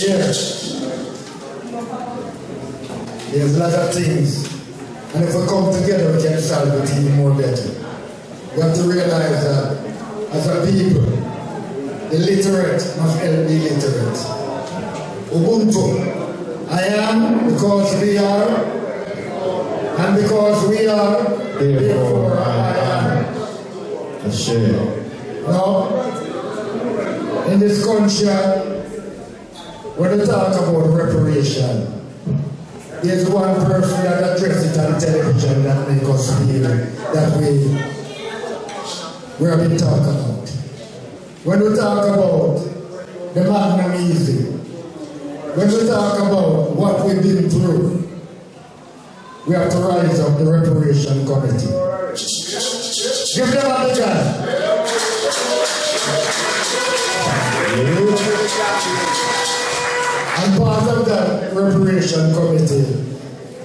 There's a lot of things, and if we come together, we can solve it even more better. We have to realize that as a people, the literate must help the illiterate. Ubuntu, I am because we are, and because we are, therefore I am. Now, in this country, when we talk about reparation, there's one person that addressed it on television that makes us feel that we have been talking about. When we talk about the Magnum Easy, when we talk about what we've been through, we have to rise up the reparation committee. Give them a big hand. And part of that reparation committee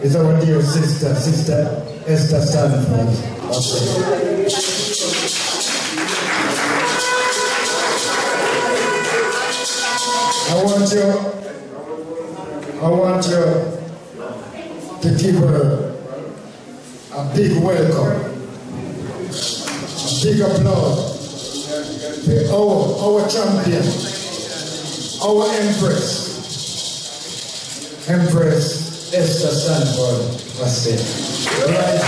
is our dear sister Esther Standford. I want you to give her a big welcome, a big applause. Our champion, our Empress Esther Standford was there. Rise up.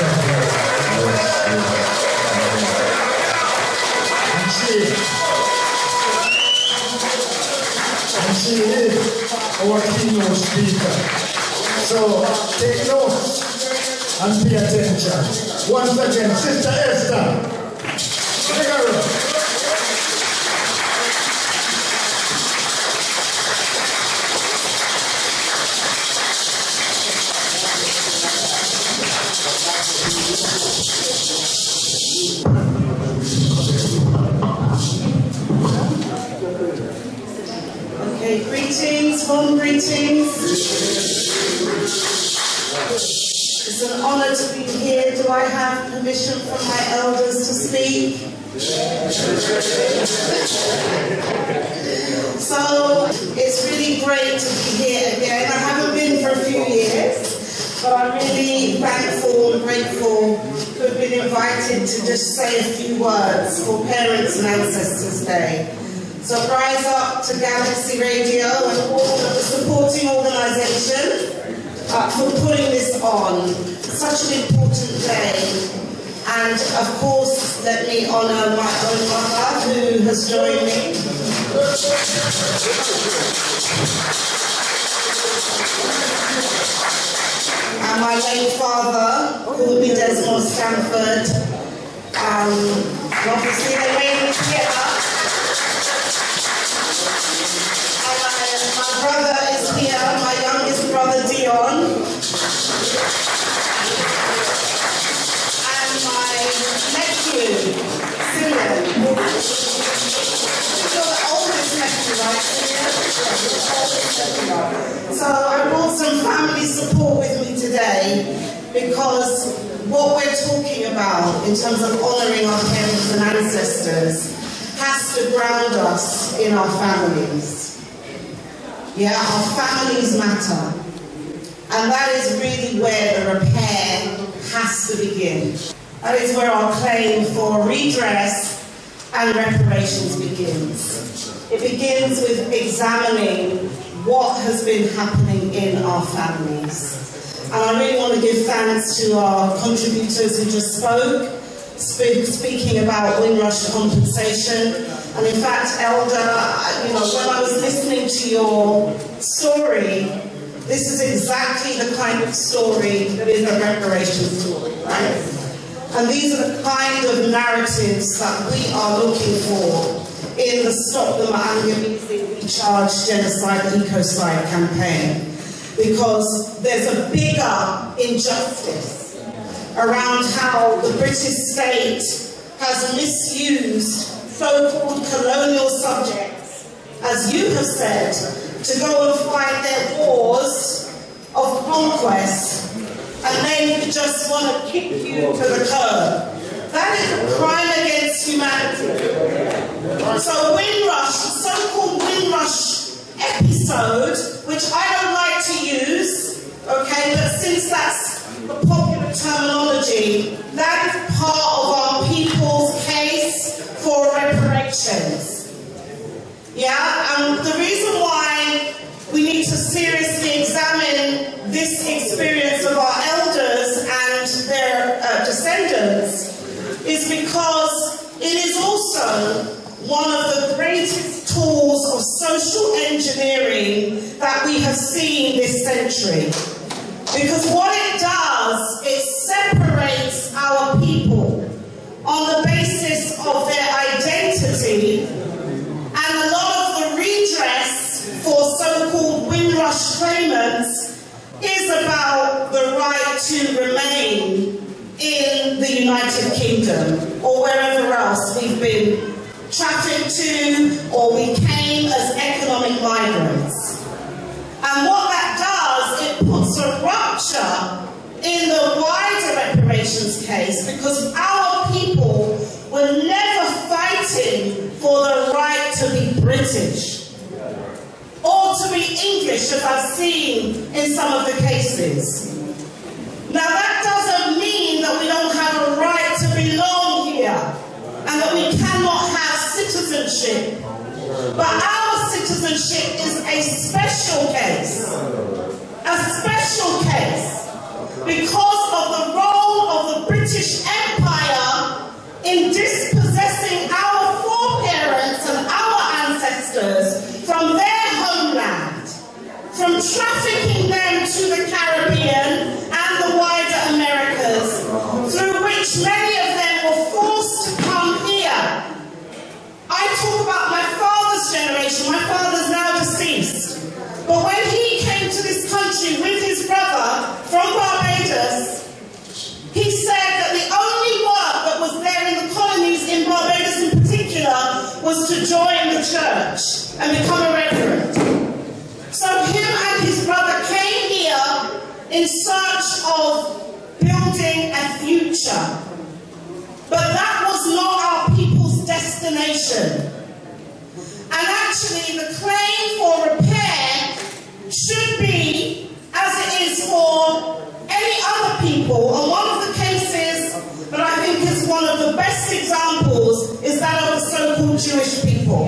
And she is our keynote speaker. So take notes and pay attention. Once again, Sister Esther. Take her. Okay, greetings, warm greetings. It's an honor to be here. Do I have permission from my elders to speak? So, it's really great to be here again. I haven't been for a few years, but I'm really thankful and grateful to have been invited to just say a few words for Parents and Ancestors Day. So rise up to Galaxy Radio and all of the supporting organisations for putting this on. Such an important day. And of course, let me honour my own mother who has joined me. And my late father, called me Esther Standford. Obviously they made me together. My brother is here, my youngest brother Dion, and my nephew, Simeon. You're the oldest nephew, right, Simeon? So I brought some family support with me today because what we're talking about in terms of honouring our parents and ancestors has to ground us in our families. Yeah, our families matter. And that is really where the repair has to begin. That is where our claim for redress and reparations begins. It begins with examining what has been happening in our families. And I really want to give thanks to our contributors who just spoke, speaking about Windrush compensation. And in fact, Elder, when I was listening to your story, this is exactly the kind of story that is a reparation story, right? And these are the kind of narratives that we are looking for in the Stop the Ma'angamisi Recharge Genocide Ecocide campaign. Because there's a bigger injustice around how the British state has misused so-called colonial subjects, as you have said, to go and fight their wars of conquest, and then just want to kick you to the curb. That is a crime against humanity. So Windrush, so-called Windrush episode, which I don't like to use, okay, but since that's the popular terminology, that is part of our people's case for reparations. Yeah, and the reason why we need to seriously examine this experience of our elders and their descendants is because it is also one of the greatest tools of social engineering that we have seen this century. Because what it does, it separates our people on the basis of their identity, and a lot of the redress for so-called Windrush claimants is about the right to remain in the United Kingdom or wherever else we've been trafficked to or we came as economic migrants. And what that does, it puts a rupture in the wider reparations case, because our people were never fighting for the right to be British or to be English, as I've seen in some of the cases. Now that doesn't mean that we don't have a right to belong here and that we cannot have citizenship. But our citizenship is a special case. A special case. Because of the role of the British Empire in dispossessing our foreparents and our ancestors from their homeland, from trafficking them to the Caribbean and the wider Americas, through which many of them were forced to come here. I talk about my father's generation. My father's now deceased. But when he came to this country with his brother from Barbados, he said that the only work that was there in the colonies, in Barbados in particular, was to join the church and become a reverend. So him and his brother came here in search of building a future. But that was not our people's destination. And actually the claim for repair should be as it is for any other people. And one of the cases that I think is one of the best examples is that of the so-called Jewish people.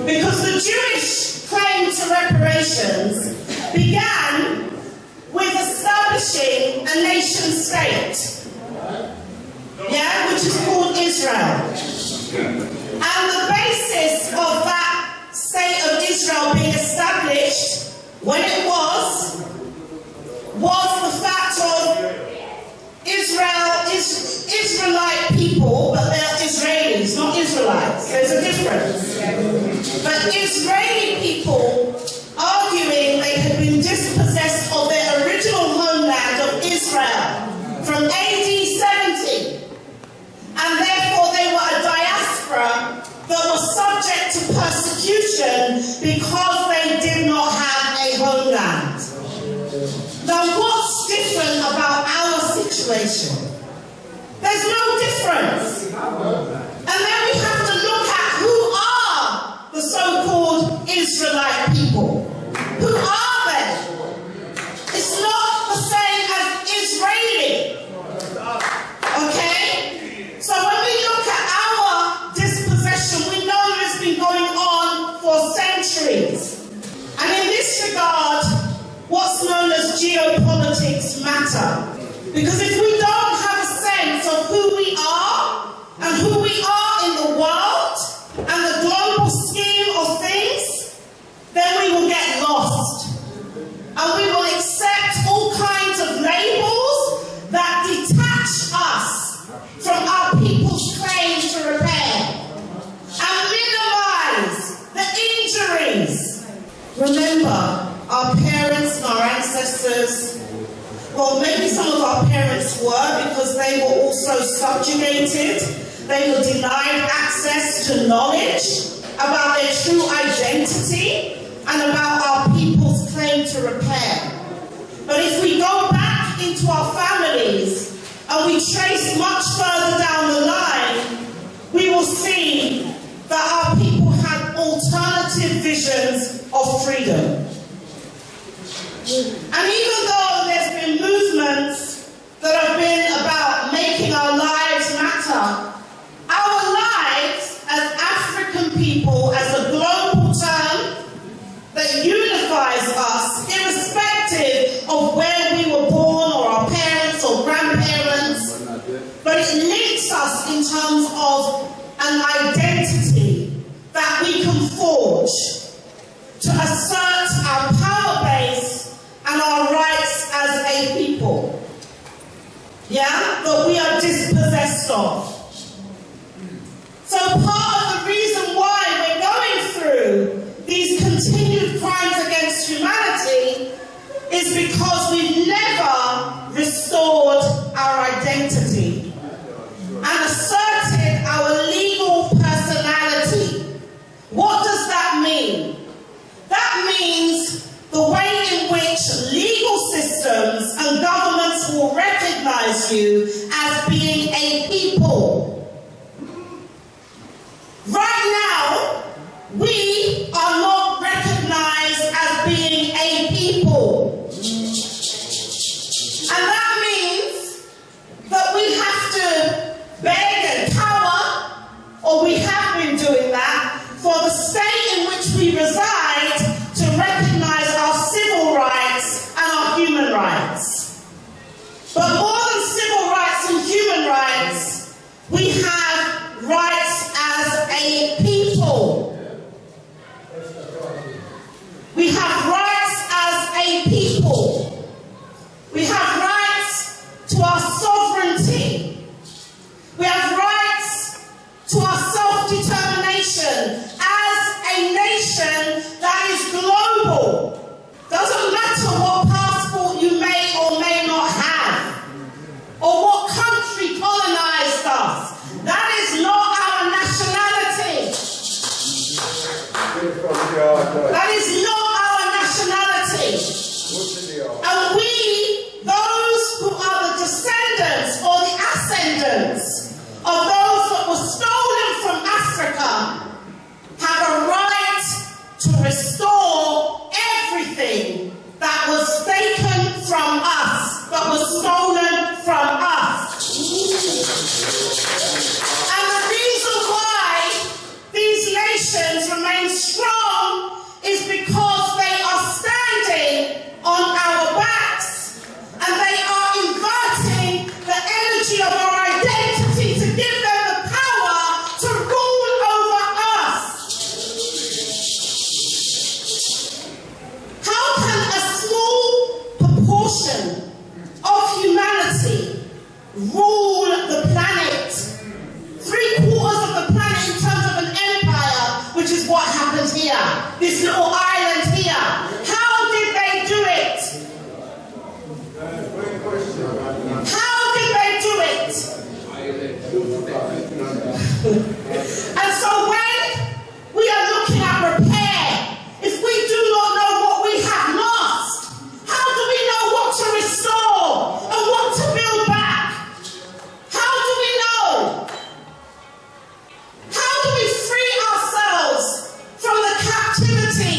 Because the Jewish claim to reparations began with establishing a nation state, which is called Israel. And the basis of that state of Israel being established, when it was the fact of Israelite people, but they're Israelis, not Israelites. There's a difference. But Israeli people arguing they had been dispossessed of their original homeland of Israel from AD 70, and therefore they were a diaspora that was subject to persecution because they did not have a homeland. Now what's different about our situation? There's no difference. And then we have to look at who are the so-called Israelite people. Who are they? It's not the same as Israeli. Okay? So when we look at our dispossession, we know that it's been going on for centuries. And in this regard, what's known as geopolitics matter. Because if we don't have a sense of who we are and who we are in the world and the global scheme of things, then we will get lost. And we will accept all kinds of labels that detach us from our people's claim to repair and minimize the injuries. Remember, our parents and our ancestors, well, maybe some of our parents were, because they were also subjugated. They were denied access to knowledge about their true identity and about our people's claim to repair. But if we go back into our families and we trace much further down the line, we will see that our people had alternative visions of of freedom. And even though there's been movements that have been about making our lives matter, our lives as African people, as a global term that unifies us, irrespective of where we were born or our parents or grandparents, but it links us in terms of an identity that we can forge to assert our power base and our rights as a people. Yeah? That we are dispossessed of. So part of the reason why we're going through these continued crimes against humanity is because we've never restored our identity and asserted our legal personality. What does that mean? That means the way in which legal systems and governments will recognize you as being a people. Right now, we are not recognized as being a people. And that means that we have to beg and cower, or we have been doing that, for the state in which we reside to recognize our civil rights and our human rights. But more than civil rights and human rights, we have rights as a people. We have rights as a people. We have rights to our sovereignty. We have rights to our self-determination as a nation that is global. Doesn't matter what passport you may or may not have, or what country colonized us. That is not our nationality. That is not our nationality. And we, those who are the descendants or the ascendants of those that were stolen from Africa, have a right to restore everything that was taken from us, that was stolen from us. And the reason why these nations remain strong is because they are standing on our backs, and they are inverting the energy of our identity to give them the power to rule over us. How can a small proportion of humanity rule the planet? 3/4 of the planet in terms of an empire, which is what happened here. This little island here. How did they do it? How did they do it? And so when we are looking at repair, if we do not know what we have lost, how do we know what to restore and what to build back? How do we know? How do we free ourselves from the captivity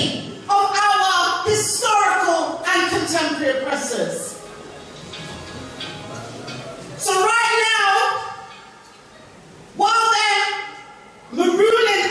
of our historical and contemporary oppressors? So right now, while they're marooning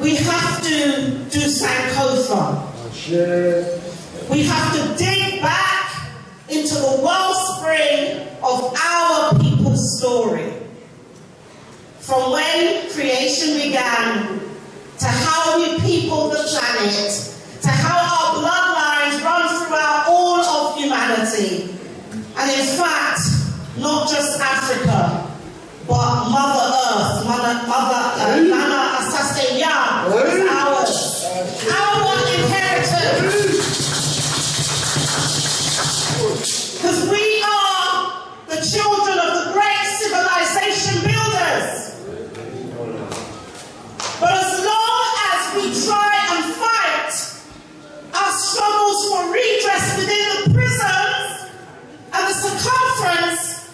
we have to do Sankofa. We have to dig back into the wellspring of our people's story. From when creation began, to how we peopled the planet, to how our bloodlines run throughout all of humanity. And in fact, not just Africa, but Mother Earth, Nana Asasenya is ours. Our inheritance. Because we are the children of the great civilization builders. But as long as we try and fight our struggles for redress within the prisons and the circumference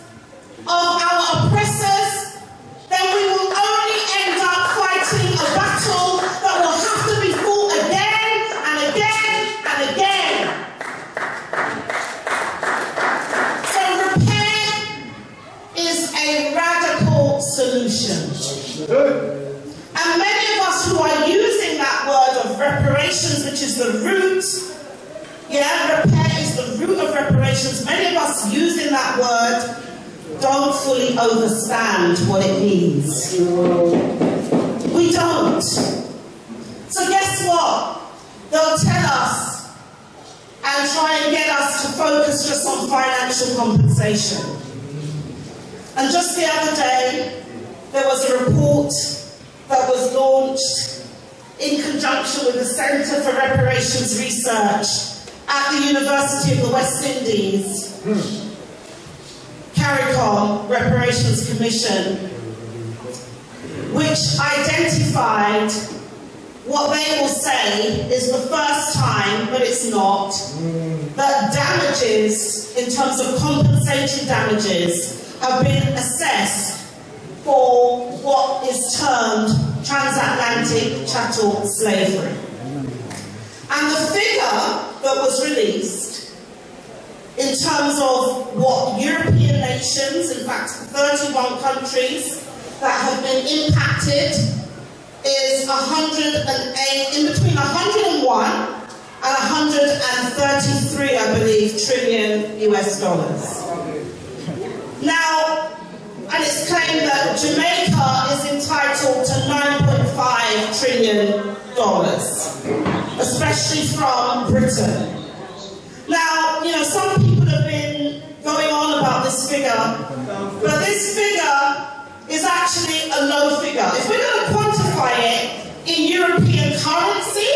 of our oppressors, then we will only end up fighting a battle that will have to be fought again and again and again. So repair is a radical solution. And many of us who are using that word of reparations, which is the root, repair is the root of reparations, many of us using that word don't fully understand what it means. We don't. So guess what? They'll tell us and try and get us to focus just on financial compensation. And just the other day, there was a report that was launched in conjunction with the Centre for Reparations Research at the University of the West Indies, CARICOM Reparations Commission, which identified what they will say is the first time, but it's not, that damages, in terms of compensatory damages, have been assessed for what is termed transatlantic chattel slavery. And the figure that was released in terms of what European nations, in fact 31 countries that have been impacted, is 108, in between 101 and 133, I believe, trillion US dollars. Now, and it's claimed that Jamaica is entitled to $9.5 trillion, especially from Britain. Now, some people have been going on about this figure, but this figure is actually a low figure. If we're going to quantify it in European currency,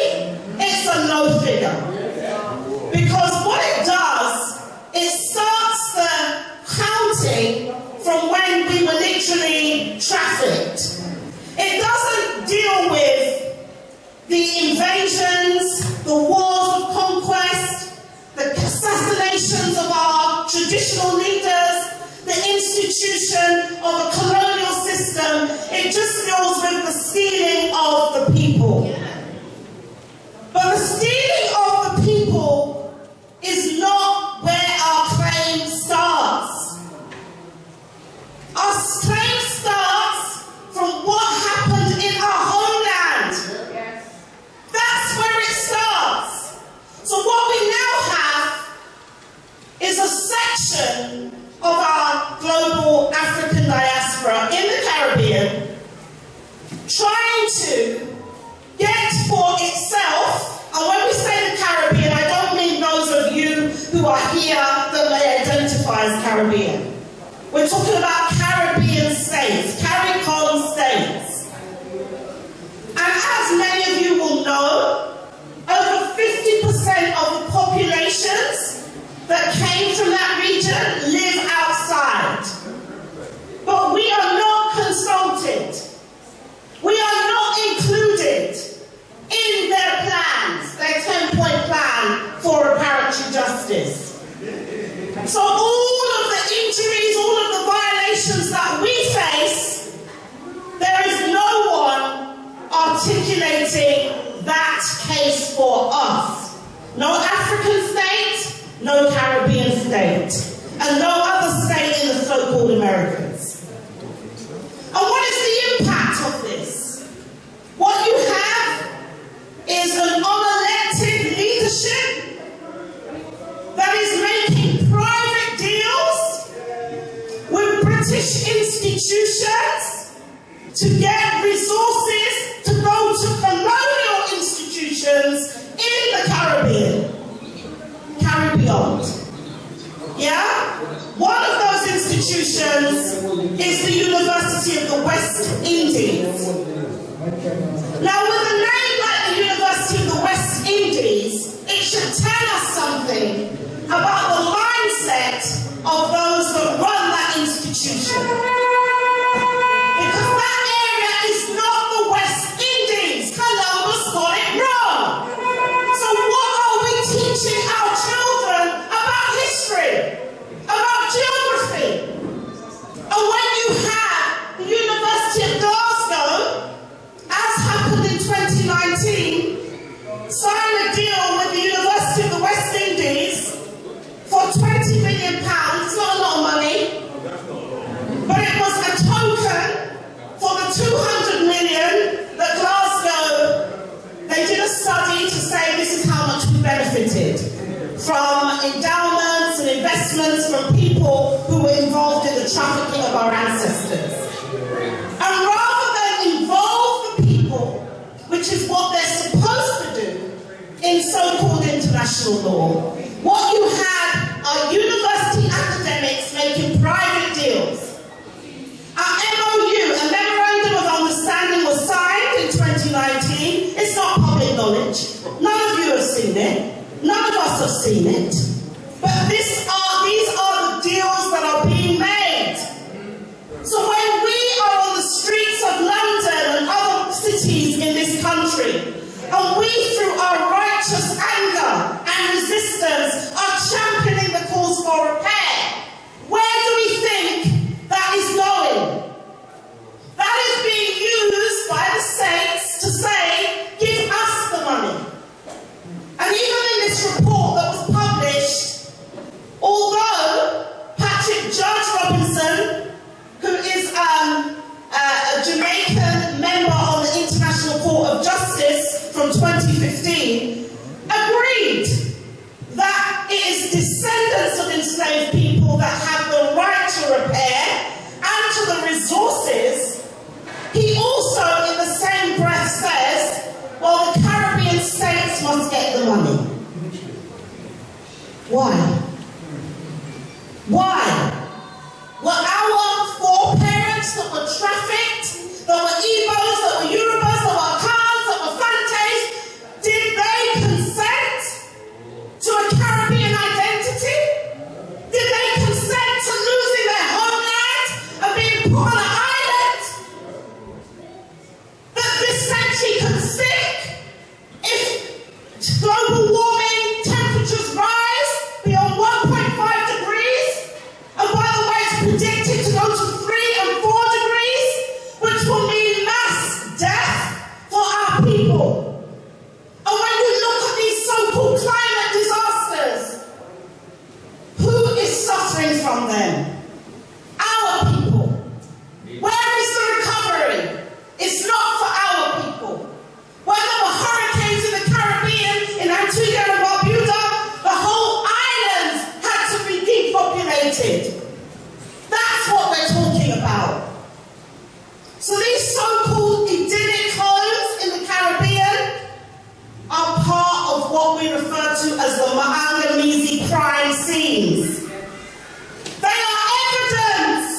it's a low figure. Because what it does, it starts the counting from when we were literally trafficked. It doesn't deal with the invasions, the wars of conquest, the assassinations of our traditional leaders, the institution of a colonial system. It just deals with the stealing of the people. But the stealing of the people is not where our claim starts. Our claim starts from what happened in our homeland. That's where it starts. So what we now have is a section of our global African diaspora in the Caribbean trying to get for itself, and when we say the Caribbean, I don't mean those of you who are here that may identify as Caribbean. We're talking about Caribbean states, CARICOM states. And as many of you will know, over 50% of the populations that came from that region live outside. But we are not consulted. We are not included in their plans, their 10-point plan for reparatory justice. So all of the injuries, all of the violations that we face, there is no one articulating that case for us. No African state, no Caribbean state, and no other state in the so-called Americas. And what is the impact of this? What you have to get resources to go to colonial institutions in the Caribbean. Yeah? One of those institutions is the University of the West Indies. Now, with a name like the University of the West Indies, it should tell us something about the mindset of those that run that institution. Because that area is not the West Indies. Columbus got it wrong. So what are we teaching our children about history, about geography? And when you have the University of Glasgow, as happened in 2019, sign a deal with the University of the West Indies for £20 million. It's not a lot of money, but it was a token for the 200 million that Glasgow, they did a study to say this is how much we benefited from endowments and investments from people who were involved in the trafficking of our ancestors. And rather than involve the people, which is what they're supposed to do in so-called international law, what you had are university academics making private deals. Our MOU, a Memorandum of Understanding, was signed in 2019. It's not public knowledge. None of you have seen it. None of us have seen it. But these are the deals that are being made. So when we are on the streets of London and other cities in this country, and we, through our righteous anger and resistance, are championing the cause for repair, where do we think that is going? That is being used by the states to say, give us the money. And even in this report that was published, although Patrick Judge Robinson, who is a Jamaican member on the International Court of Justice from 2015, agreed that it is descendants of enslaved people that have the right to repair and to the resources, he also in the same breath says, well, the Caribbean states must get the money. Why? Why? Were our foreparents that were trafficked, that were Igbos, that were Yorubas, that were Khans, that were Fantes, did they consent to a Caribbean identity? Did they consent to losing their homeland and being put on an island? That this century could sink if global warming temperatures rise beyond 1.5 degrees, and by the way, it's predicted to go to 3 and 4 degrees, which will mean mass death for our people. And when you look at these so-called climate disasters, who is suffering from them? Our people. Where is the recovery? It's not for our people. When there were hurricanes in the Caribbean, in Antigua and Barbuda, the whole island had to be depopulated. That's what we're talking about. So these so-called idyllic homes in the Caribbean are part of what we refer to as the Manganese crime scenes. They are evidence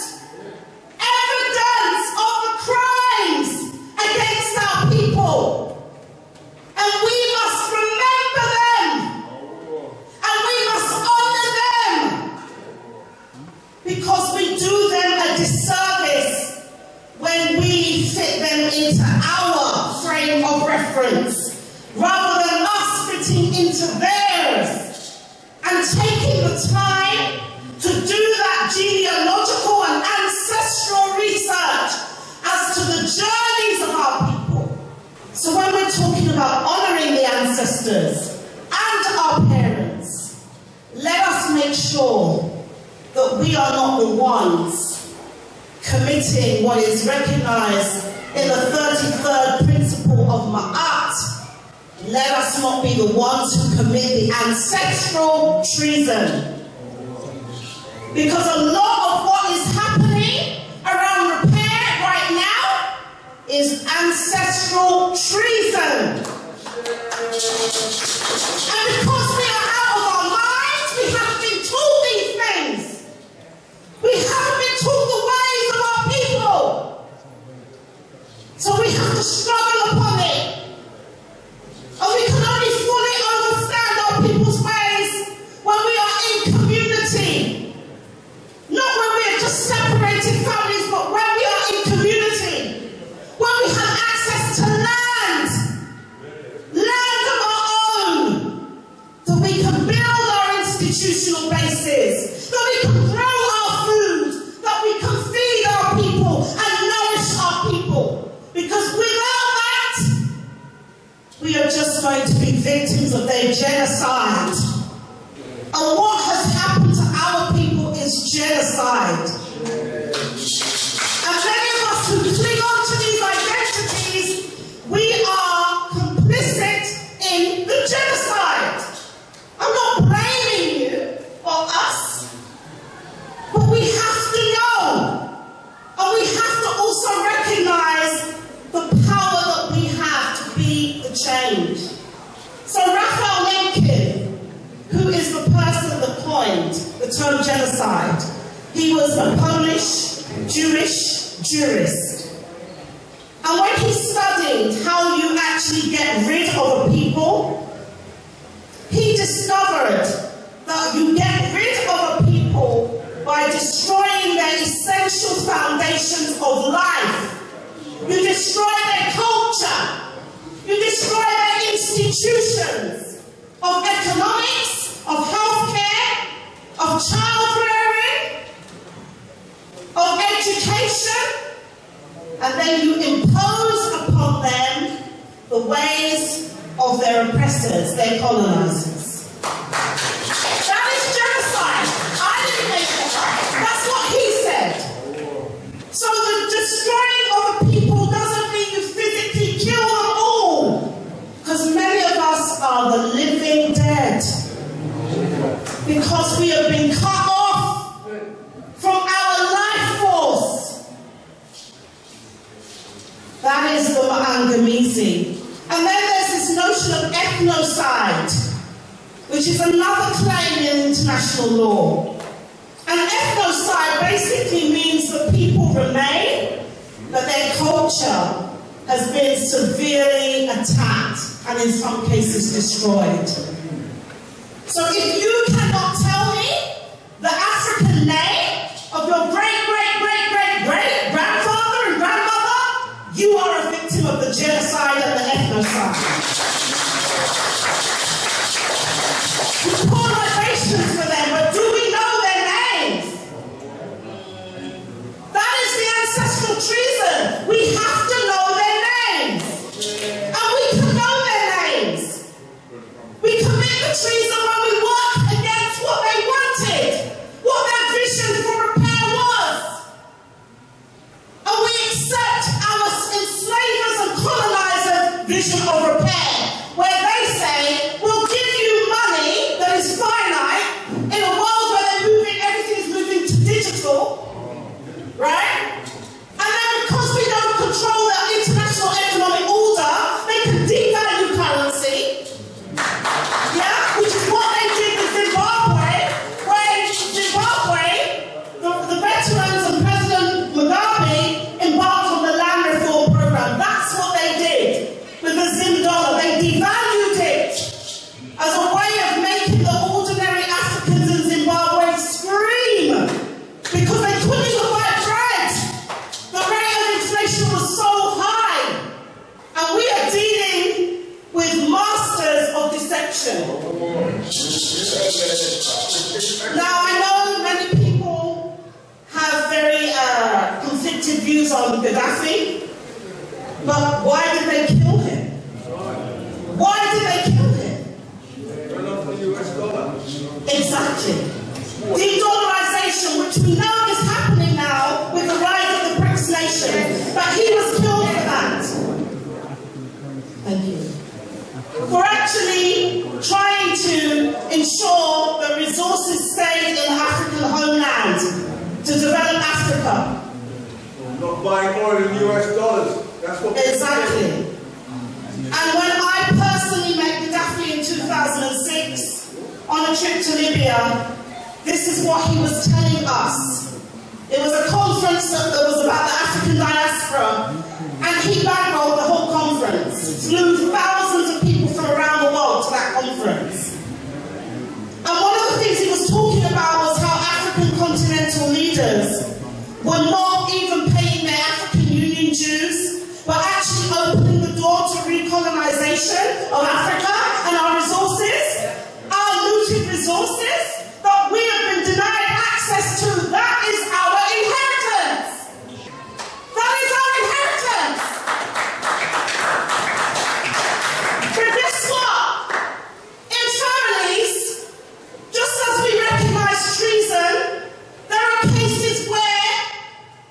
of the crimes against our people. And we must remember them. And we must honor them. Because we do them a disservice when we fit them into our frame of reference, rather than us fitting into theirs and taking the time to do that genealogical and ancestral research as to the journeys of our people. So when we're talking about honoring the ancestors and our parents, let us make sure that we are not the ones committing what is recognized in the 33rd principle of Ma'at. Let us not be the ones who commit the ancestral treason. Because a lot of what is happening around repair right now is ancestral treason. And because we are out of our minds, we haven't been taught these things. We haven't been taught the ways of our people. So we have to struggle upon it. And we can only fully understand our people's ways when we are in community. Not when we are just separated families, but when we are in community. When we have access to land of our own, that we can build our institutional bases, that we can grow our food, that we can feed our people and nourish our people. Because without that, we are just going to be victims of their genocide. And what has happened to our people is genocide. And many of us who cling on to these identities, we are complicit in the genocide. I'm not blaming you or us, but we have to know, and we have to also recognize the power that we have to be the change. So Raphael Lemkin, who is the person that coined the term genocide, he was a Polish Jewish jurist. And when he studied how you actually get rid of a people, he discovered that you get rid of a people by destroying their essential foundations of life. You destroy their culture. You destroy their institutions of economics, of healthcare, of child rearing, of education, and then you impose upon them the ways of their oppressors, their colonizers. That is genocide. I didn't make that up. That's what he said. So the destroying of a people doesn't mean you physically kill them all, because many of us are the living dead, because we have been cut off from our life force. That is the Ma'angamizi. And then there's this notion of ethnocide, which is another claim in international law. And ethnocide basically means that people remain, but their culture has been severely attacked and in some cases destroyed. So if you cannot tell me the African name of your great-great-great-great-great-grandfather and grandmother, you are a victim of the genocide and the ethnocide. We pour libations for them, but do we know their names? That is the ancestral treason. We have to know their names. And we can know their names. We commit the treason when we work against what they wanted, what their vision for repair was. And we accept our enslavers and colonizers' vision of repair, where they say, we'll give you money that is finite in a world where everything is moving to digital, right? And then because we don't control the international economic order, they can devalue currency, which is what they did with Zimbabwe, when the veterans and President Mugabe embarked on the land reform program. That's what they did with the Zim dollar. They devalued it as a way of making the ordinary Africans in Zimbabwe scream, because they couldn't even buy bread. The rate of inflation was so high. And we are dealing with masters of deception. Now, I know many people have very conflicted views on Gaddafi, but why did they kill him? Why did they kill him? Exactly. De-dollarization, which we know is happening now with the rise of the BRICS nations, but he was killed for that. Thank you. For actually trying to ensure the resources stayed in the African homeland to develop Africa. Not buying oil in US dollars. Exactly. And when I personally met Gaddafi in 2006 on a trip to Libya, this is what he was telling us. It was a conference that was about the African diaspora, and he bankrolled the whole conference, flew thousands of people from around the world to that conference. And one of the things he was talking about was how African continental leaders were not even paying their African Union dues, but actually opening the door to recolonization of Africa and our resources, our looted resources that we have been denied access to. That is our inheritance. That is our inheritance. But guess what? In families, just as we recognize treason, there are cases where,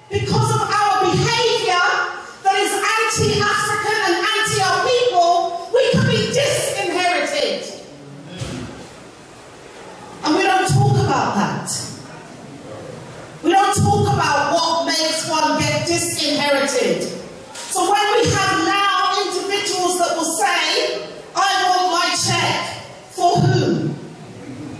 because of our behavior that is anti-African and anti-our people, we can be disinherited. And we don't talk about that. We don't talk about what makes one get disinherited. So when we have now individuals that will say, I want my check, for who?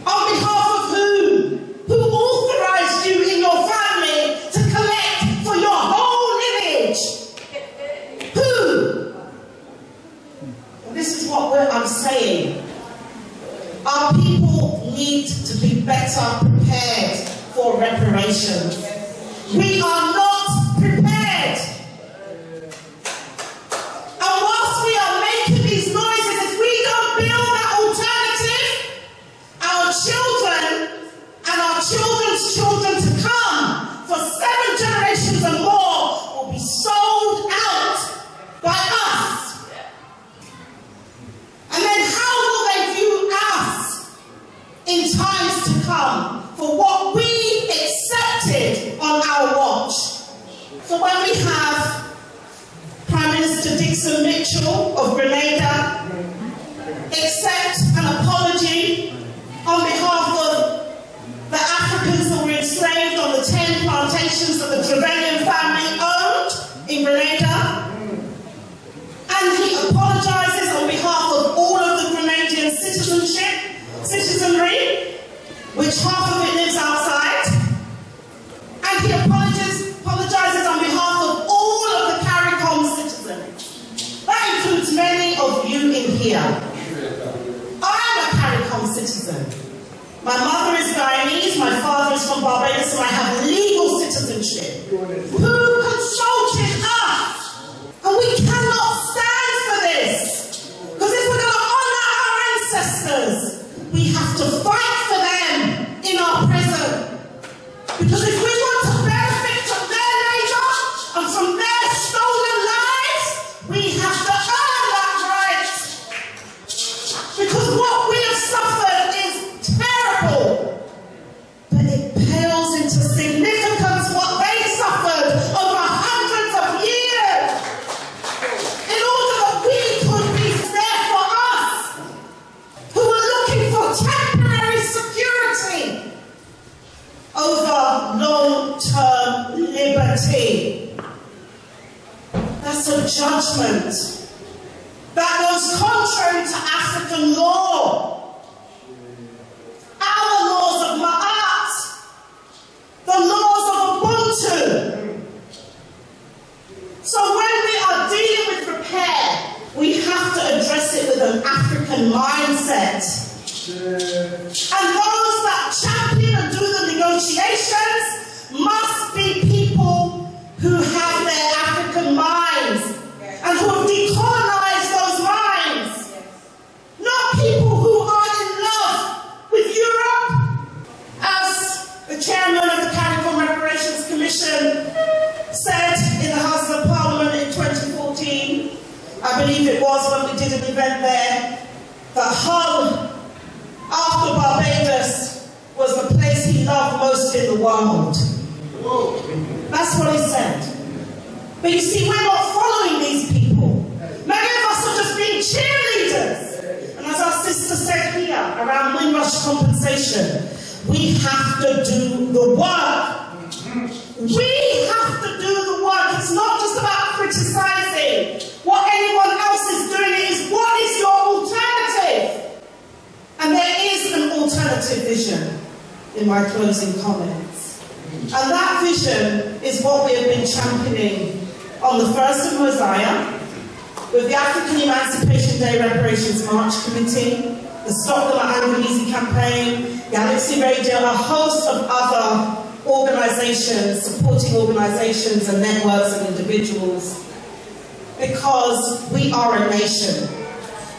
On behalf of who? Who authorized you in your family to collect for your whole lineage? Who? Well, this is what I'm saying. Our people need to be better prepared for reparations. We are not prepared. And whilst we are making these noises, if we don't build that alternative, our children and our children's children to come for 7 generations and more will be sold out by us. And then how will they view us in times to come for what we accepted on our watch? So when we have Prime Minister Dixon Mitchell of Grenada accept an apology on behalf of the Africans who were enslaved on the 10 plantations that the Trevelyan family owned in Grenada, and he apologizes on behalf of all of the Grenadian citizenry, which half of it lives outside, and he apologizes on behalf of all of the CARICOM citizens. That includes many of you in here. I am a CARICOM citizen. My mother is Guyanese, my father is from Barbados, and I have legal citizenship. Who consulted us? And we cannot stand for this. Because if we're going to honor our ancestors, we have to fight for them in our present. Because if we want to benefit from their labor and from their stolen lives, we have to earn that right. Because what we have suffered is terrible, but it pales into significance what they suffered over hundreds of years in order that we could be there for us, who are looking for temporary security over long-term liberty. That's a judgment that goes contrary to African law. Our laws of Ma'at, the laws of Ubuntu. So when we are dealing with repair, we have to address it with an African mindset. And those that champion and do the negotiations must be people who have their African minds and who have decolonized those minds. Not people who are in love with Europe. As the chairman of the CARICOM Reparations Commission said in the House of Parliament in 2014, I believe it was when we did an event there, that Hull, after Barbados, was the place he loved most in the world. That's what he said. But you see, we're not following these people. Many of us are just being cheerleaders. And as our sister said here, around Windrush compensation, we have to do the work. We have to do the work. It's not just about criticizing. in my closing comments. And that vision is what we have been championing on the 1st of Mosiah, with the African Emancipation Day Reparations March Committee, the Stop Them at Angalisi campaign, Galaxy Radio, a host of other organizations, supporting organizations and networks and individuals, because we are a nation.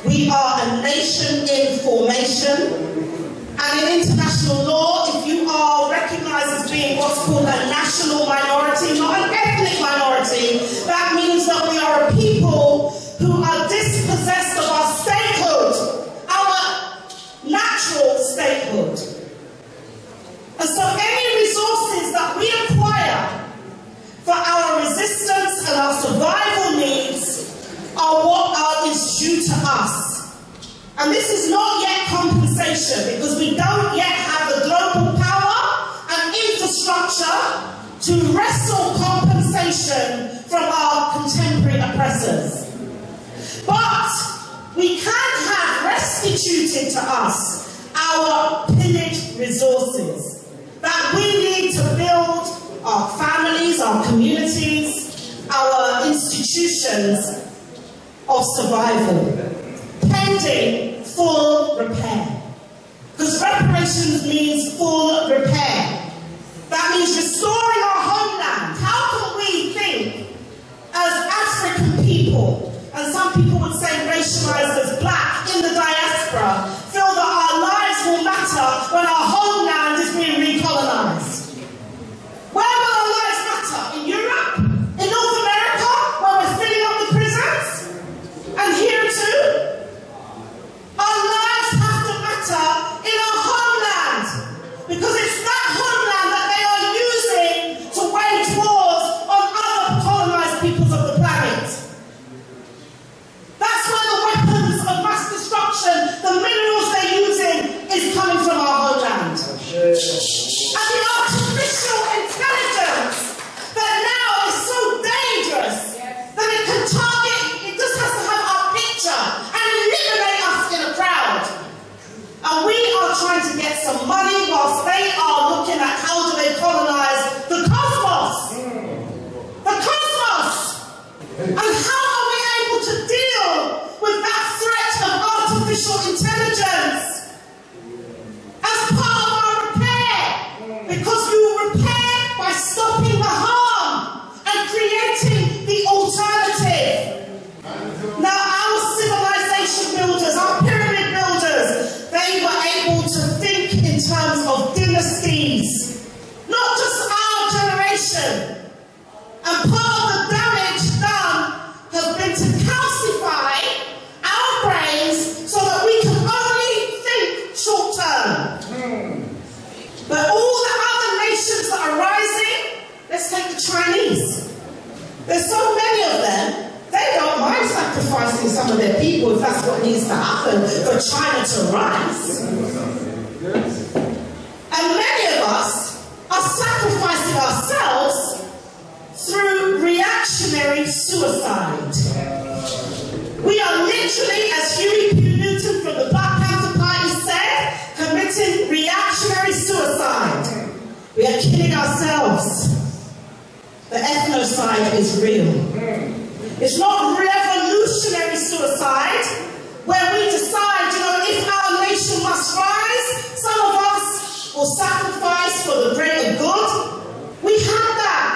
We are a nation in formation. And in international law, if you are recognized as being what's called a national minority, not an ethnic minority, that means that we are a people who are dispossessed of our statehood, our natural statehood. And so any resources that we acquire for our resistance and our survival needs are what is due to us. And this is not yet compensation, because we don't yet have the global power and infrastructure to wrestle compensation from our contemporary oppressors. But we can have restituted to us our pillaged resources that we need to build our families, our communities, our institutions of survival, pending full repair. Because reparations means full repair. That means restoring our homeland. How can we think as African people, and some people would say racialized as black in the diaspora, feel that our lives will matter when our homeland is being recolonized? Where will our lives matter? In Europe? In North America, where we're filling up the prisons? And here too? Our lives have to matter in our homeland, because it's that homeland that they are using to wage wars on other colonized peoples of the planet. That's where the weapons of mass destruction, the minerals they're using, is coming from our homeland. And the artificial intelligence that now is so dangerous that it can target, it just has to have our picture and eliminate us in a crowd. And we are trying to get some money whilst they are looking at how do they colonize the cosmos. The cosmos! And how are we able to deal with that threat of artificial intelligence as part of our repair? Because you repair by stopping the harm and creating the alternative. Now, our civilization builders, our pyramid builders, they were able to think in terms of dynasties, not just our generation. And part of the damage done has been to calcify our brains so that we can only think short term. But all the other nations that are rising, let's take the Chinese. There's so many of them. They don't mind sacrificing some of their people if that's what needs to happen for China to rise. And many of us are sacrificing ourselves through reactionary suicide. We are literally, as Huey P. Newton from the Black Panther Party said, committing reactionary suicide. We are killing ourselves. The ethnocide is real. It's not revolutionary suicide, where we decide, if our nation must rise, some of us will sacrifice for the greater good. We have that.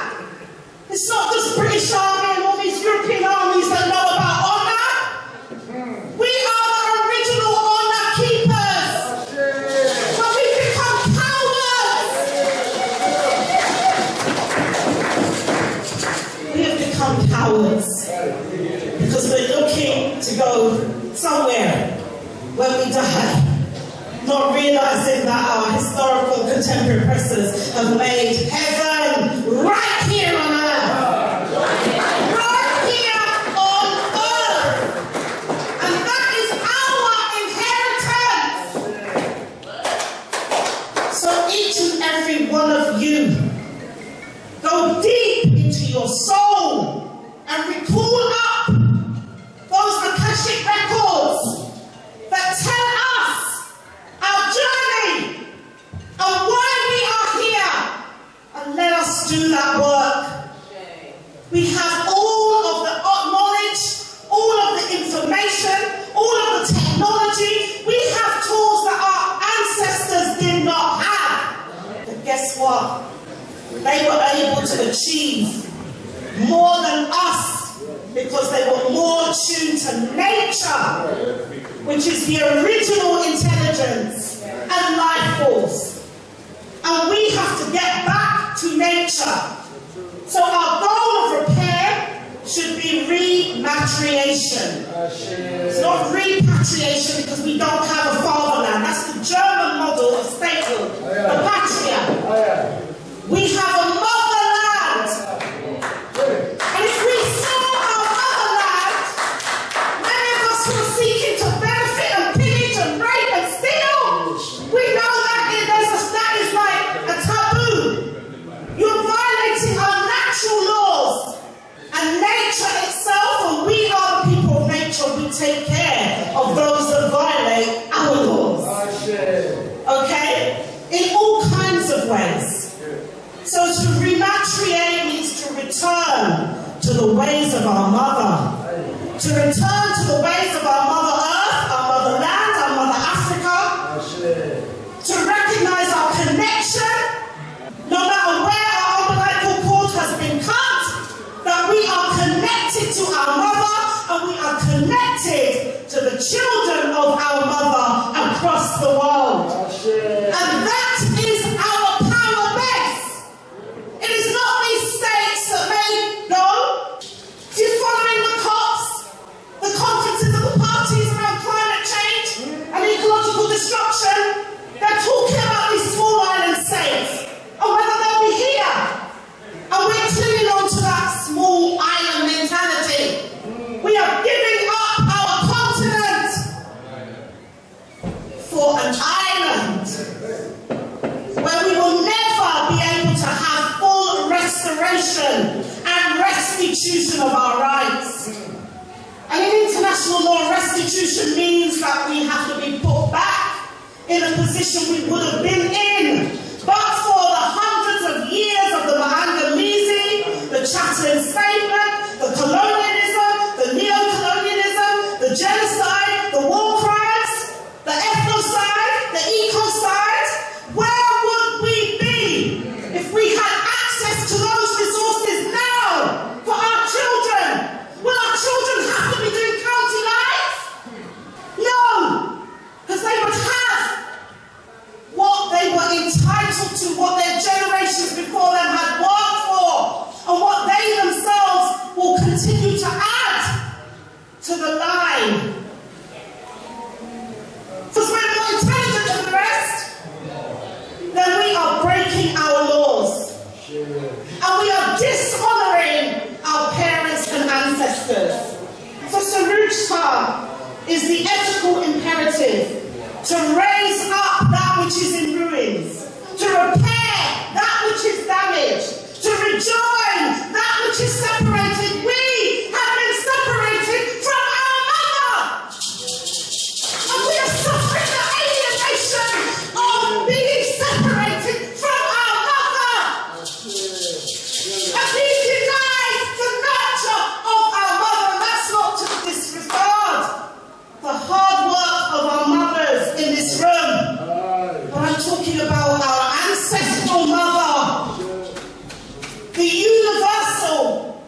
It's not just British Army and all these European armies that know about honor. We are the original honor keepers. But we've become cowards. We have become cowards. Because we're looking to go somewhere when we die, not realizing that our historical contemporary oppressors have made heaven right here on earth. Right here on earth. And that is our inheritance. So each and every one of you, go deep into your soul and recall up those Akashic records that tell us our journey and why they were able to achieve more than us because they were more tuned to nature, which is the original intelligence and life force. And we have to get back to nature. So our goal of repair should be rematriation. It's not repatriation because we don't have a fatherland. That's the German model of statehood, the patria. We have a motherland. And if we saw our motherland, many of us who are seeking to benefit and pillage and rape and steal, we know that is like a taboo. You're violating our natural laws and nature itself, and we are the people of nature. We take care of those that violate our laws. Okay? In all kinds of ways. So to repatriate means to return to the ways of our mother. To return to the ways of our Mother Earth, our motherland, our Mother Africa. To recognize our connection, no matter where our umbilical cord has been cut, that we are connected to our mother and we are connected to the children of our mother across the world. And that is our power base. It is not these states that may go. You're following the COPs, the conferences of the parties around climate change and ecological destruction. They're talking about these small island states and whether they'll be here. And we're clinging on to that small island mentality. We are giving up our continent for an island where we will never be able to have full restoration and restitution of our rights. And in international law, restitution means that we have to be put back in a position we would have been in, but for the hundreds of years of the Mahangamisi, the Chatham Statement, the colonialism, the neo-colonialism, the genocide, the war crimes, the ethnocide, the ecocide. Where would we be if we had access to those resources now for our children? Will our children have to be doing county life? No, because they would have what they were entitled to, what their generations before them had worked for, and what they themselves will continue to add to the line. Because we're more intelligent than the rest, then we are breaking our laws. And we are dishonoring our parents and ancestors. So Sarujta is the ethical imperative to raise up that which is in ruins, to repair that which is damaged, to rejoin that which is separated. We have been separated from our mother. And we are suffering the alienation of being separated from our mother. And being denied the nurture of our mother. And that's not to disregard the hard work of our mothers in this room. But I'm talking about our ancestral mother. The universal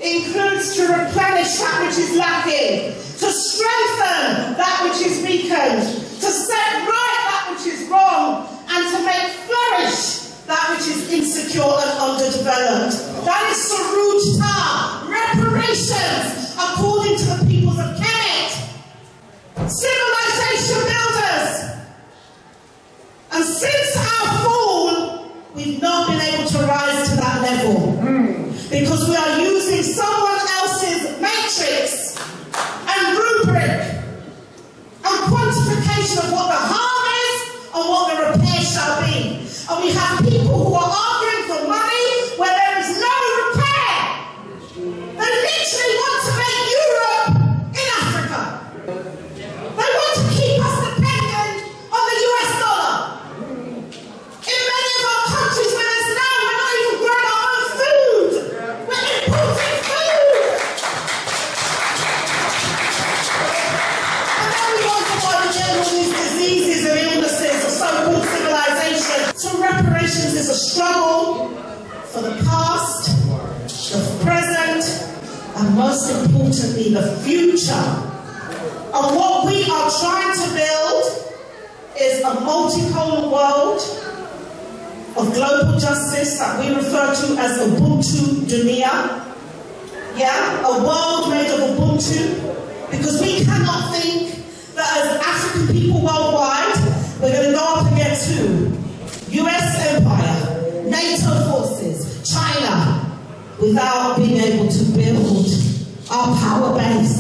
includes to replenish that which is lacking, to strengthen that which is weakened, to set right that which is wrong, and to make flourish that which is insecure and underdeveloped. That is Sarujta, reparations according to the peoples of Kemet, civilization builders. And since our fall, we've not been able to rise to that level because we are using someone else's matrix and rubric and quantification of what the harm is and what the repair shall be. And we have people who are arguing for money where there is no repair. They literally want to make Europe in Africa. They want to keep us dependent on the US dollar. In many of our countries where there's now, we're not even growing our own food. We're for the past, the present, and most importantly, the future. And what we are trying to build is a multipolar world of global justice that we refer to as Ubuntu Dunia. Yeah, a world made of Ubuntu, because we cannot think that as African people worldwide, we're going to go up against who? US empire, NATO forces, China, without being able to build our power base.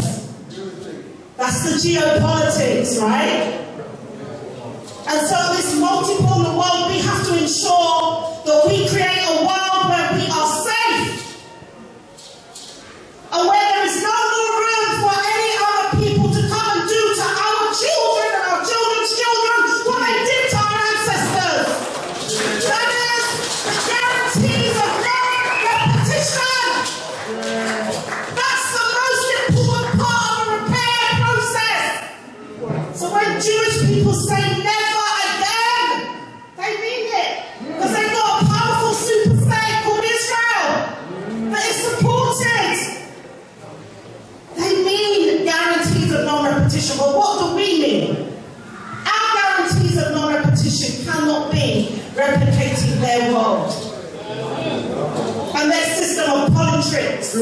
That's the geopolitics, right? And so this multipolar world, we have to ensure that we create a world where we are safe and where there is no more room for any other people to come and do to our children and our children's children what they did to our ancestors. That is the guarantees of non-repetition. That's the most important part of a repair process. So when Jewish people say never again, they mean it. Because they've got a powerful super state called Israel that is supported. They mean guarantees of non-repetition. But what do we mean? Our guarantees of non-repetition cannot be replicating their world and their system of politics.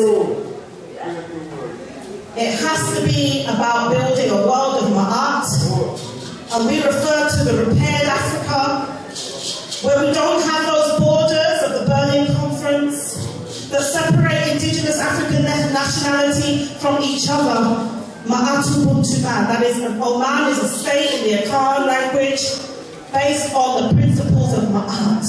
It has to be about building a world of Ma'at, and we refer to the repaired Africa, where we don't have those borders of the Berlin Conference that separate indigenous African nationality from each other. Ma'at Ubuntu, that is, Oman is a state in the Akan language based on the principles of Ma'at.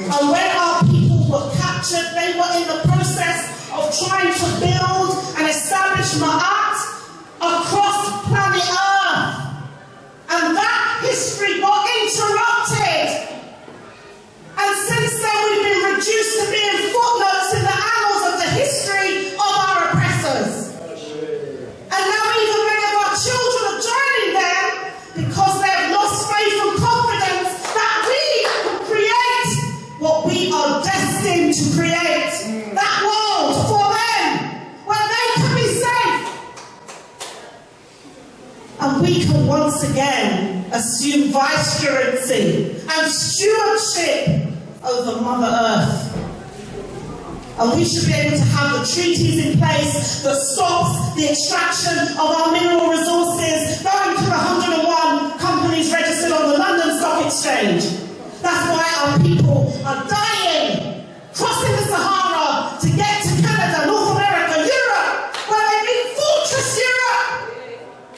And when our people were captured, they were in the process of trying to build and establish Ma'at across planet Earth. And that history got interrupted. And since then we've been reduced to being footnotes in the annals of the history of our oppressors. And now even many of our children are joining them because they've lost faith and confidence that we can create what we are destined to create. That world for them, where they can be safe. And we can once again assume vicegerency and stewardship over Mother Earth. And we should be able to have the treaties in place that stops the extraction of our mineral resources going to the 101 companies registered on the London Stock Exchange. That's why our people are dying, crossing the Sahara to get to Canada, North America, Europe, where they meet Fortress Europe,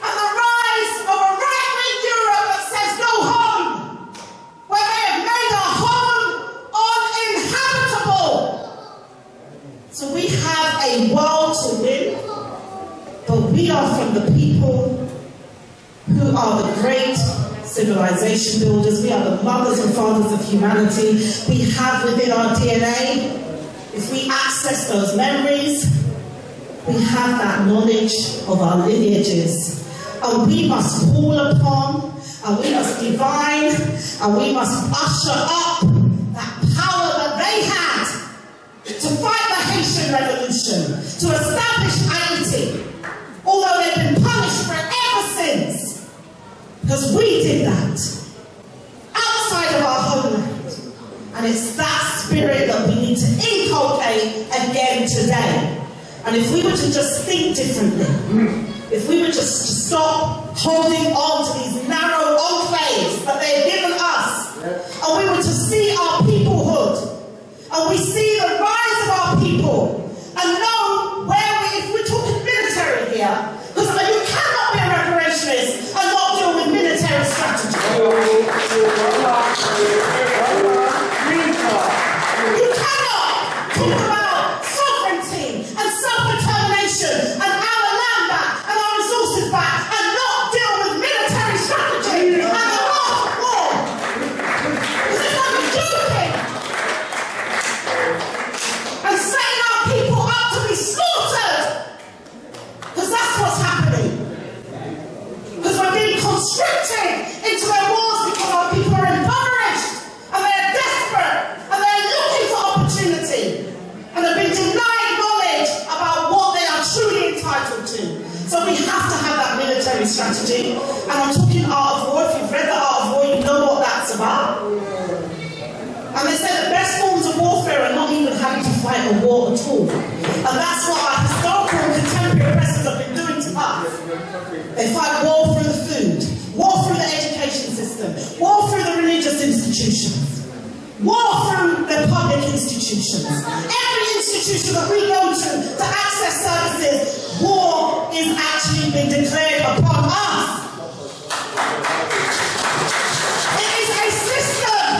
and the rise of a right-wing Europe that says go home, where they have made our home uninhabitable. So we have a world to win, but we are from the people who are the great civilization builders. We are the mothers and fathers of humanity. We have within our DNA, if we access those memories, we have that knowledge of our lineages. And we must call upon, and we must divine, and we must usher up that power that they had to fight the Haitian Revolution, to establish Haiti, although they've been punished for it ever since. Because we did that outside of our homeland. And it's that spirit that we need to inculcate again today. And if we were to just think differently, if we were just to stop holding on to these narrow enclaves that they've given us, and we were to see our peoplehood, and we see the rise of our people, and know where if we're talking military here, because you cannot be a reparationist and not deal with military strategy. You cannot talk about sovereignty and self-determination and our land back and our resources back and not deal with military strategy. And I'm talking Art of War. If you've read the Art of War, you know what that's about. And they say the best forms of warfare are not even having to fight a war at all. And that's what our historical and contemporary oppressors have been doing to us. They fight war through the food, war through the education system, war through the religious institutions, war through the public institutions. Every institution that we go to access services, war is actually being declared upon us. It is a system.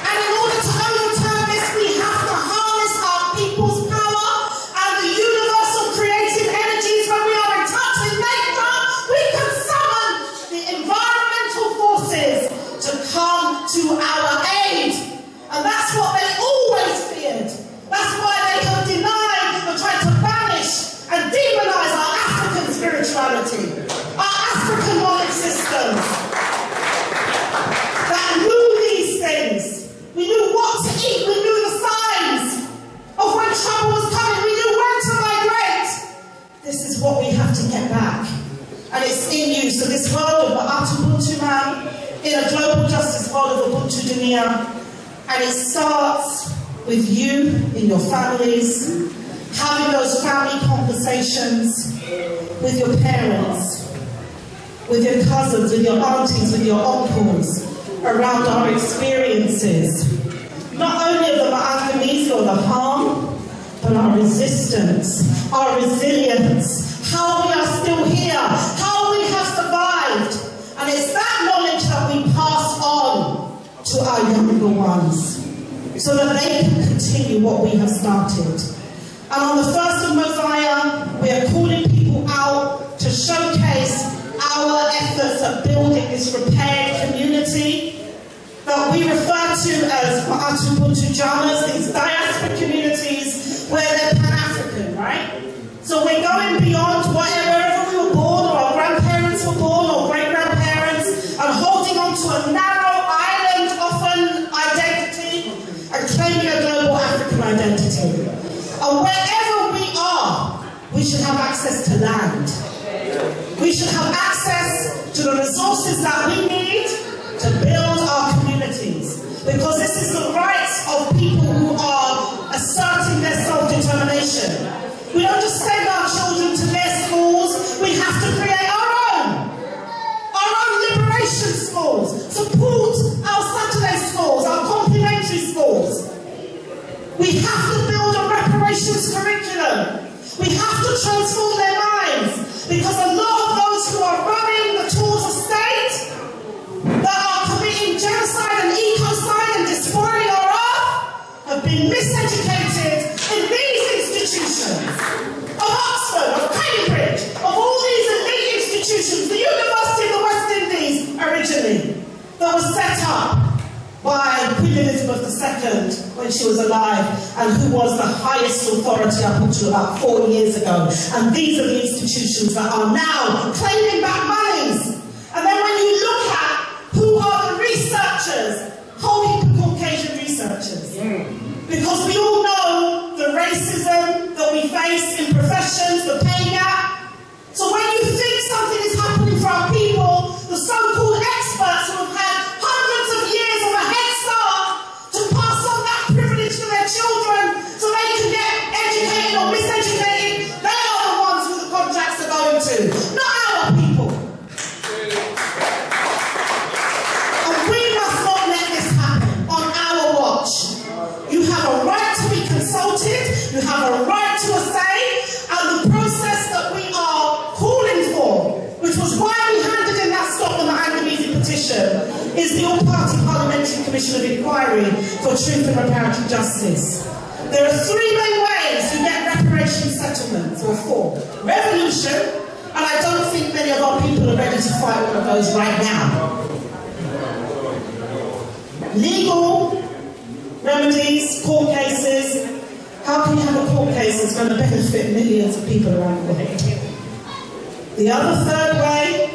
And in order to overturn this, we have to harness our people's power and the universal creative energies. When we are in touch with nature, we can summon the environmental forces to come to our aid. And that's what they always feared. That's why they have denied and tried to banish and demonize our African spirituality, our African knowledge systems that knew these things. We knew what to eat, we knew the signs of when trouble was coming, we knew when to migrate. This is what we have to get back. And it's in you. So this world of Ubuntu man, in a global justice world of Ubuntu Dunia, and it starts with you in your families, having those family conversations with your parents, with your cousins, with your aunties, with your uncles, around our experiences, not only of the Ma'angamisi or the harm, but our resistance, our resilience, how we are still here, how we have survived. And it's that knowledge that we pass on to our younger ones, so that they can continue what we have started. And on the 1st of Mosiah, we are calling people out to showcase our efforts at building this repaired community that we refer to as Ubuntu Jamas, these diaspora communities where they're Pan-African, right? So we're going beyond wherever we were born, or our grandparents were born, or great-grandparents, and holding on to a narrow island, often identity, and claiming a global African identity. And wherever we are, we should have access to land. We should have access to the resources that we need to build our communities. Because this is the rights of people who are asserting their self-determination. We don't just send our children to their schools, we have to create our own liberation schools, support our Saturday schools, our complementary schools. We have to build a reparations curriculum. We have to transform their minds, because a lot of those who are running the tools of state, that are committing genocide and ecocide and despoiling our earth, have been miseducated in these institutions. Of Oxford, of Cambridge, of all these elite institutions, the University of the West Indies originally, that was set up by Queen Elizabeth II when she was alive, and who was the highest authority up until about 4 years ago. And these are the institutions that are now claiming back monies. And then when you look at who are the researchers, whole heap of Caucasian researchers. Because we all know the racism that we face in professions, the pay gap. So when you think something is happening for our people, the so-called experts who have had hundreds of years of a head start to pass on that privilege to their children so they can get educated or miseducated, they are the ones who the contracts are going to, not our people. And we must not let this happen on our watch. You have a right to be consulted, you have a right to a say, and the process that we are calling for, which was why we handed in that Stop the Ma'angamisi petition, is the All-Party Parliamentary Commission of Inquiry for Truth and Reparative Justice. There are 3 main ways you get reparation settlements, or 4. Revolution, and I don't think many of our people are ready to fight one of those right now. Legal remedies, court cases. How can you have a court case that's going to benefit millions of people around the world? The other 3rd way,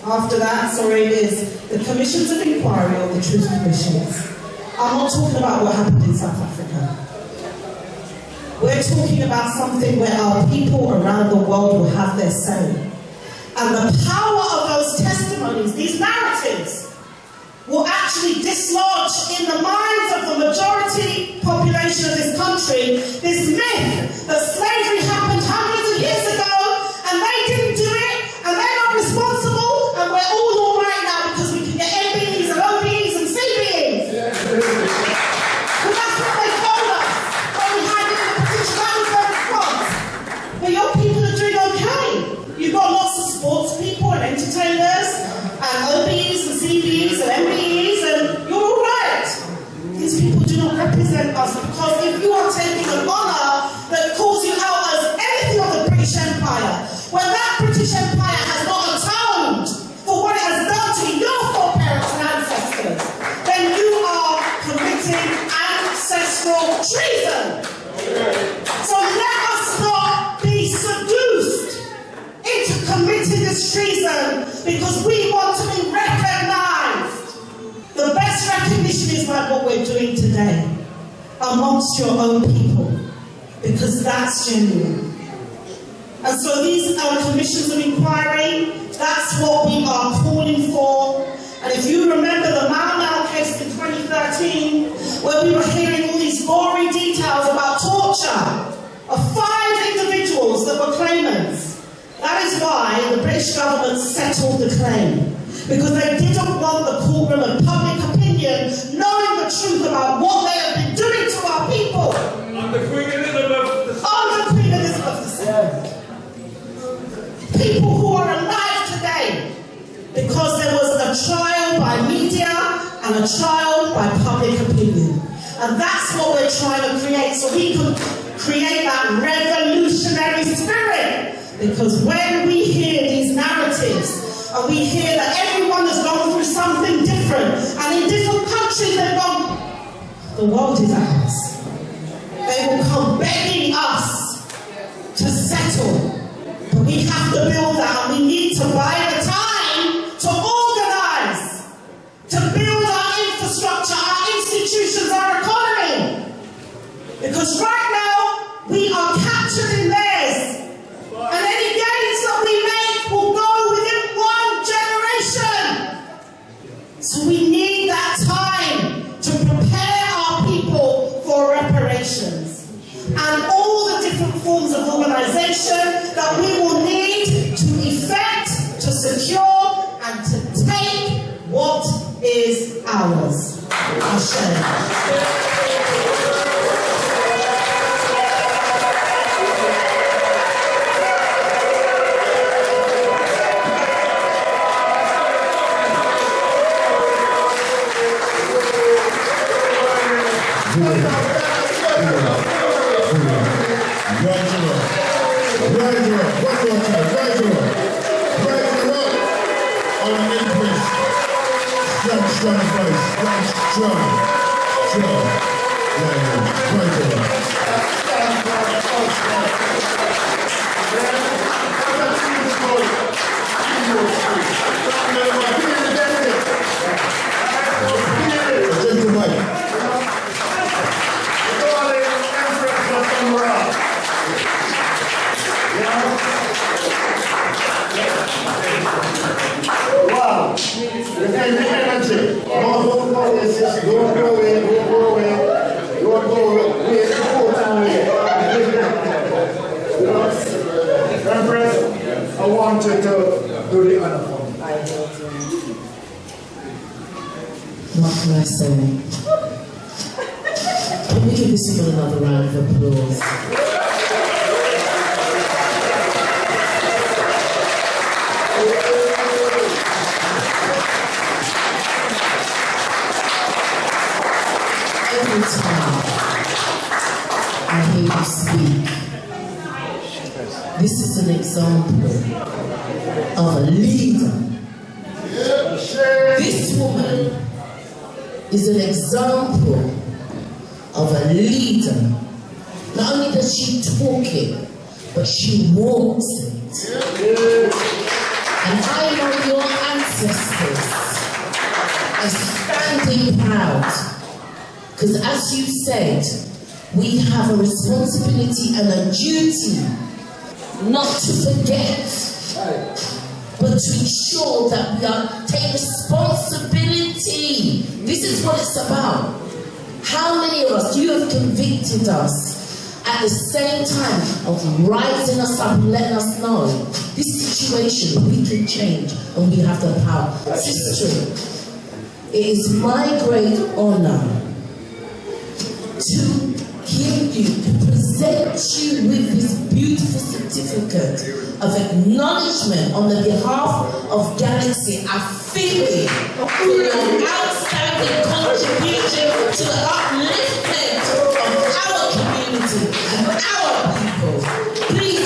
after that, is the commissions of inquiry, or the truth commissions. I'm not talking about what happened in South Africa. We're talking about something where our people around the world will have their say. And the power of those testimonies, these narratives, will actually dislodge in the minds of the majority population of this country this myth that slavery happened hundreds of years ago and they didn't do it and they're not responsible and we're all right now because we can get MBEs and OBEs and CBEs. Because that's what they told us when we had it in the petition. That was their response. But your people are doing okay. You've got lots of sports people and entertainers and OBEs and CBEs and MBEs, and you're all right. These people do not represent us, because if you are taking an honour that calls you out as anything of the British Empire, when that British Empire has not atoned for what it has done to your foreparents and ancestors, then you are committing ancestral treason. So let us not be seduced into committing this treason because we want to be recognised. The best recognition is like what we're doing today amongst your own people, because that's genuine. And so these commissions of inquiry, that's what we are calling for. And if you remember the Mau case in 2013, where we were hearing all these gory details about torture of 5 individuals that were claimants, that is why the British government settled the claim. Because they didn't want the courtroom of public opinion knowing the truth about what they have been doing to our people. Under Queen Elizabeth. Under Queen Elizabeth II. People who are alive today because there was a trial by media and a trial by public opinion. And that's what we're trying to create, so we can create that revolutionary spirit. Because when we hear these narratives, and we hear that everyone has gone through something different, and in different countries they've gone, the world is ours. They will come begging us to settle. But we have to build that, and we need to buy the time to organise, to build our infrastructure, our institutions, our economy. Because right now, we are captured in theirs. And any gains that we make will go within 1 generation. So we need that time to prepare our people for reparations. And all the different forms of organisation that we will need to effect, to secure, and to take what is ours. Ashe. I want you to do the honor for me. What can I say? Can we give this people another round of applause? Every time I hear you speak, this is an example of a leader. This woman is an example of a leader. Not only does she talk it, but she walks it. And I know your ancestors are standing proud. Because as you said, we have a responsibility and a duty not to forget but to ensure that we are taking responsibility. This is what it's about. How many of us, you have convicted us at the same time of rising us up and letting us know this situation we can change and we have the power. Sister, it is my great honor to give you, to present you with this beautiful certificate of acknowledgement on the behalf of Galaxy Affiliate for your outstanding contribution to the upliftment of our community and our people. Please